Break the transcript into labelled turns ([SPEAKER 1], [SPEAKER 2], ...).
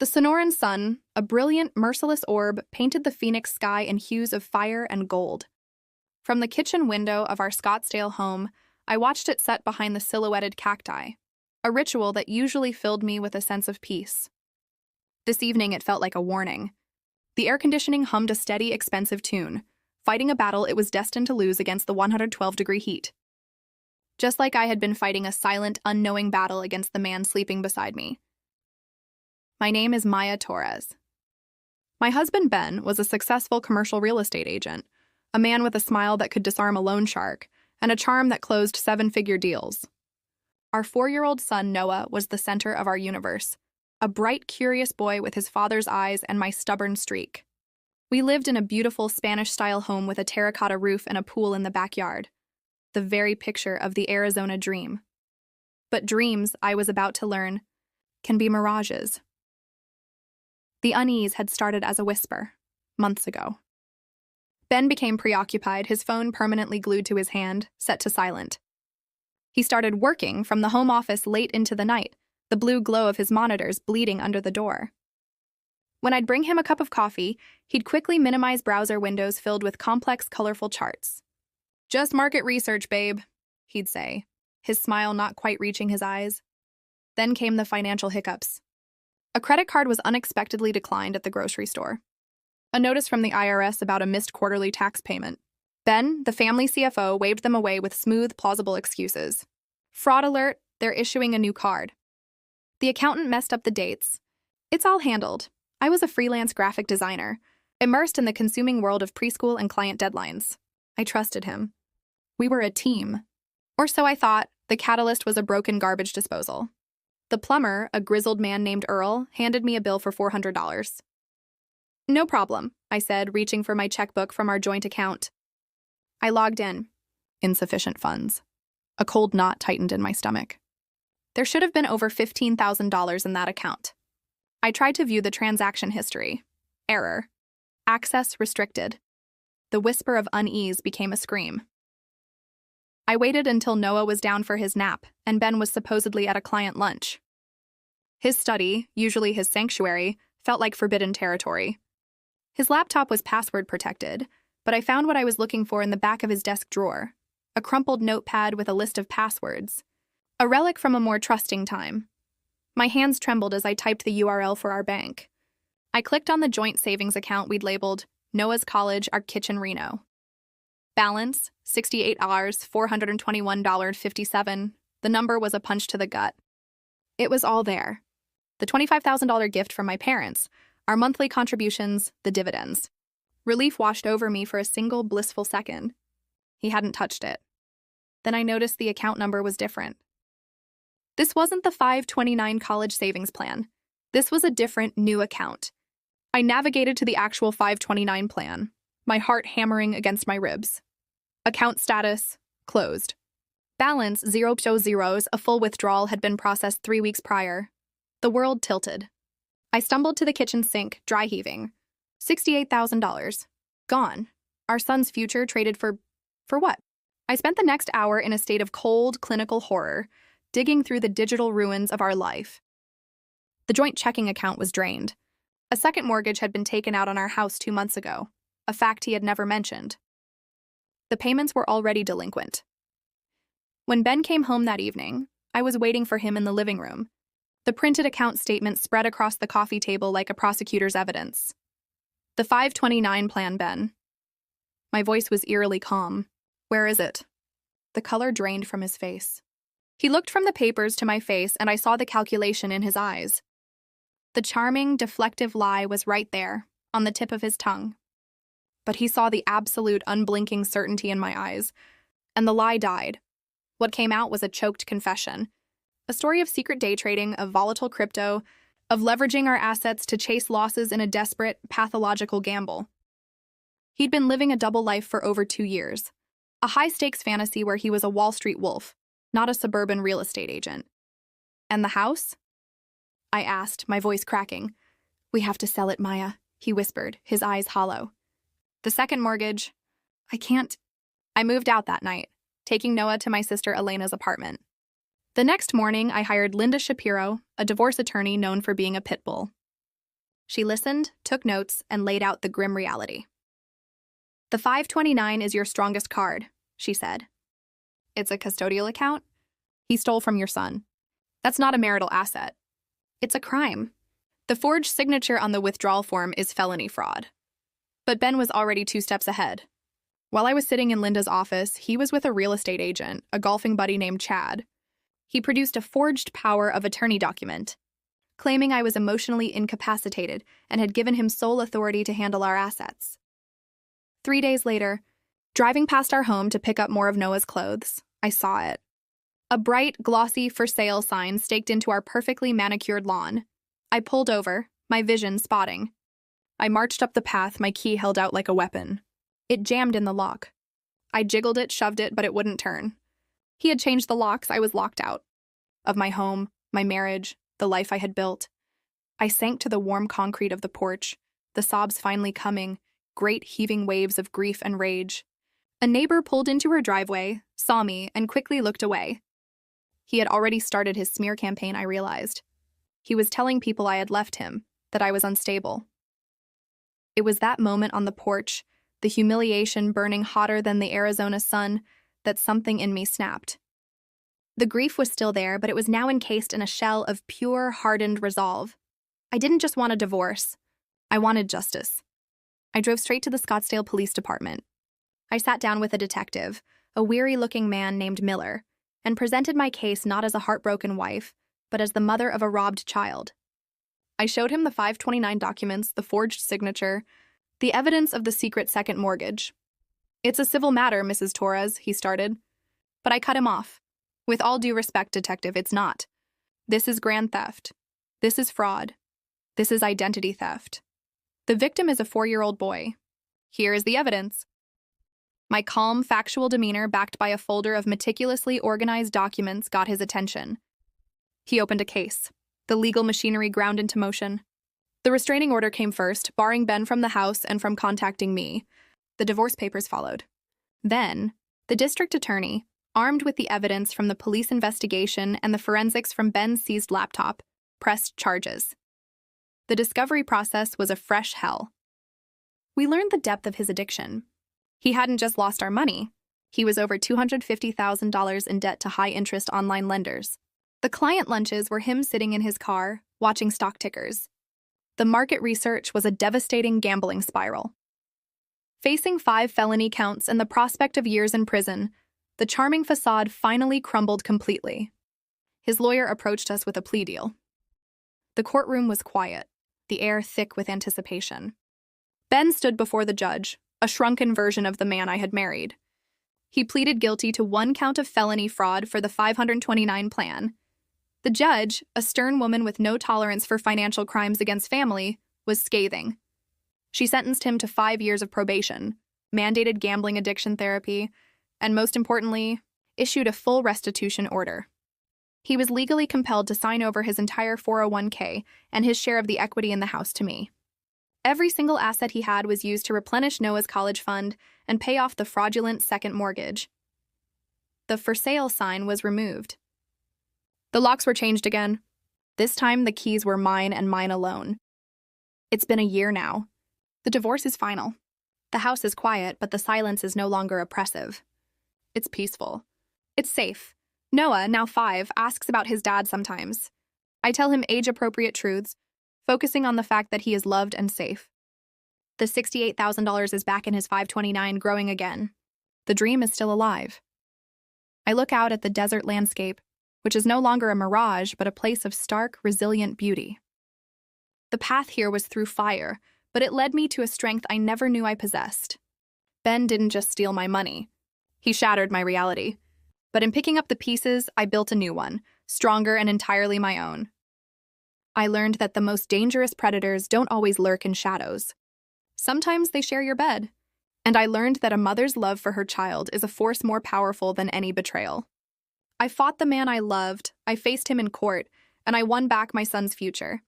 [SPEAKER 1] The Sonoran sun, a brilliant, merciless orb, painted the Phoenix sky in hues of fire and gold. From the kitchen window of our Scottsdale home, I watched it set behind the silhouetted cacti, a ritual that usually filled me with a sense of peace. This evening it felt like a warning. The air conditioning hummed a steady, expensive tune, fighting a battle it was destined to lose against the 112-degree heat. Just like I had been fighting a silent, unknowing battle against the man sleeping beside me. My name is Maya Torres. My husband Ben was a successful commercial real estate agent, a man with a smile that could disarm a loan shark, and a charm that closed seven-figure deals. Our 4-year-old son Noah was the center of our universe, a bright, curious boy with his father's eyes and my stubborn streak. We lived in a beautiful Spanish-style home with a terracotta roof and a pool in the backyard, the very picture of the Arizona dream. But dreams, I was about to learn, can be mirages. The unease had started as a whisper, months ago. Ben became preoccupied, his phone permanently glued to his hand, set to silent. He started working from the home office late into the night, the blue glow of his monitors bleeding under the door. When I'd bring him a cup of coffee, he'd quickly minimize browser windows filled with complex, colorful charts. "Just market research, babe," he'd say, his smile not quite reaching his eyes. Then came the financial hiccups. A credit card was unexpectedly declined at the grocery store. A notice from the IRS about a missed quarterly tax payment. Ben, the family CFO, waved them away with smooth, plausible excuses. Fraud alert, they're issuing a new card. The accountant messed up the dates. It's all handled. I was a freelance graphic designer, immersed in the consuming world of preschool and client deadlines. I trusted him. We were a team. Or so I thought. The catalyst was a broken garbage disposal. The plumber, a grizzled man named Earl, handed me a bill for $400. "No problem," I said, reaching for my checkbook from our joint account. I logged in. Insufficient funds. A cold knot tightened in my stomach. There should have been over $15,000 in that account. I tried to view the transaction history. Error. Access restricted. The whisper of unease became a scream. I waited until Noah was down for his nap, and Ben was supposedly at a client lunch. His study, usually his sanctuary, felt like forbidden territory. His laptop was password protected, but I found what I was looking for in the back of his desk drawer, a crumpled notepad with a list of passwords, a relic from a more trusting time. My hands trembled as I typed the URL for our bank. I clicked on the joint savings account we'd labeled Noah's College, Our Kitchen, Reno. Balance, $68, $421.57. The number was a punch to the gut. It was all there. The $25,000 gift from my parents, our monthly contributions, the dividends. Relief washed over me for a single blissful second. He hadn't touched it. Then I noticed the account number was different. This wasn't the 529 college savings plan. This was a different, new account. I navigated to the actual 529 plan, my heart hammering against my ribs. Account status, closed. Balance, 0 shows zeros, a full withdrawal had been processed 3 weeks prior. The world tilted. I stumbled to the kitchen sink, dry heaving. $68,000. Gone. Our son's future traded for what? I spent the next hour in a state of cold, clinical horror, digging through the digital ruins of our life. The joint checking account was drained. A second mortgage had been taken out on our house 2 months ago, a fact he had never mentioned. The payments were already delinquent. When Ben came home that evening, I was waiting for him in the living room. The printed account statement spread across the coffee table like a prosecutor's evidence. The 529 plan, Ben. My voice was eerily calm. Where is it? The color drained from his face. He looked from the papers to my face, and I saw the calculation in his eyes. The charming, deflective lie was right there, on the tip of his tongue. But he saw the absolute, unblinking certainty in my eyes, and the lie died. What came out was a choked confession. A story of secret day trading, of volatile crypto, of leveraging our assets to chase losses in a desperate, pathological gamble. He'd been living a double life for over 2 years. A high-stakes fantasy where he was a Wall Street wolf, not a suburban real estate agent. And the house? I asked, my voice cracking. "We have to sell it, Maya," he whispered, his eyes hollow. "The second mortgage, I can't." I moved out that night, taking Noah to my sister Elena's apartment. The next morning, I hired Linda Shapiro, a divorce attorney known for being a pit bull. She listened, took notes, and laid out the grim reality. "The 529 is your strongest card," she said. "It's a custodial account? He stole from your son. That's not a marital asset. It's a crime. The forged signature on the withdrawal form is felony fraud." But Ben was already 2 steps ahead. While I was sitting in Linda's office, he was with a real estate agent, a golfing buddy named Chad. He produced a forged power of attorney document, claiming I was emotionally incapacitated and had given him sole authority to handle our assets. 3 days later, driving past our home to pick up more of Noah's clothes, I saw it. A bright, glossy for sale sign staked into our perfectly manicured lawn. I pulled over, my vision spotting. I marched up the path, my key held out like a weapon. It jammed in the lock. I jiggled it, shoved it, but it wouldn't turn. He had changed the locks. I was locked out. Of my home, my marriage, the life I had built. I sank to the warm concrete of the porch, the sobs finally coming, great heaving waves of grief and rage. A neighbor pulled into her driveway, saw me, and quickly looked away. He had already started his smear campaign, I realized. He was telling people I had left him, that I was unstable. It was that moment on the porch, the humiliation burning hotter than the Arizona sun, that something in me snapped. The grief was still there, but it was now encased in a shell of pure, hardened resolve. I didn't just want a divorce. I wanted justice. I drove straight to the Scottsdale Police Department. I sat down with a detective, a weary-looking man named Miller, and presented my case not as a heartbroken wife, but as the mother of a robbed child. I showed him the 529 documents, the forged signature, the evidence of the secret second mortgage. "It's a civil matter, Mrs. Torres," he started. But I cut him off. "With all due respect, detective, it's not. This is grand theft. This is fraud. This is identity theft. The victim is a 4-year-old boy. Here is the evidence." My calm, factual demeanor, backed by a folder of meticulously organized documents, got his attention. He opened a case. The legal machinery ground into motion. The restraining order came first, barring Ben from the house and from contacting me. The divorce papers followed. Then, the district attorney, armed with the evidence from the police investigation and the forensics from Ben's seized laptop, pressed charges. The discovery process was a fresh hell. We learned the depth of his addiction. He hadn't just lost our money. He was over $250,000 in debt to high-interest online lenders. The client lunches were him sitting in his car, watching stock tickers. The market research was a devastating gambling spiral. Facing 5 felony counts and the prospect of years in prison, the charming facade finally crumbled completely. His lawyer approached us with a plea deal. The courtroom was quiet, the air thick with anticipation. Ben stood before the judge, a shrunken version of the man I had married. He pleaded guilty to 1 count of felony fraud for the 529 plan. The judge, a stern woman with no tolerance for financial crimes against family, was scathing. She sentenced him to 5 years of probation, mandated gambling addiction therapy, and most importantly, issued a full restitution order. He was legally compelled to sign over his entire 401k and his share of the equity in the house to me. Every single asset he had was used to replenish Noah's college fund and pay off the fraudulent second mortgage. The for sale sign was removed. The locks were changed again. This time, the keys were mine and mine alone. It's been a year now. The divorce is final. The house is quiet, but the silence is no longer oppressive. It's peaceful. It's safe. Noah, now 5, asks about his dad sometimes. I tell him age-appropriate truths, focusing on the fact that he is loved and safe. The $68,000 is back in his 529, growing again. The dream is still alive. I look out at the desert landscape, which is no longer a mirage, but a place of stark, resilient beauty. The path here was through fire, but it led me to a strength I never knew I possessed. Ben didn't just steal my money. He shattered my reality. But in picking up the pieces, I built a new one, stronger and entirely my own. I learned that the most dangerous predators don't always lurk in shadows. Sometimes they share your bed. And I learned that a mother's love for her child is a force more powerful than any betrayal. I fought the man I loved, I faced him in court, and I won back my son's future.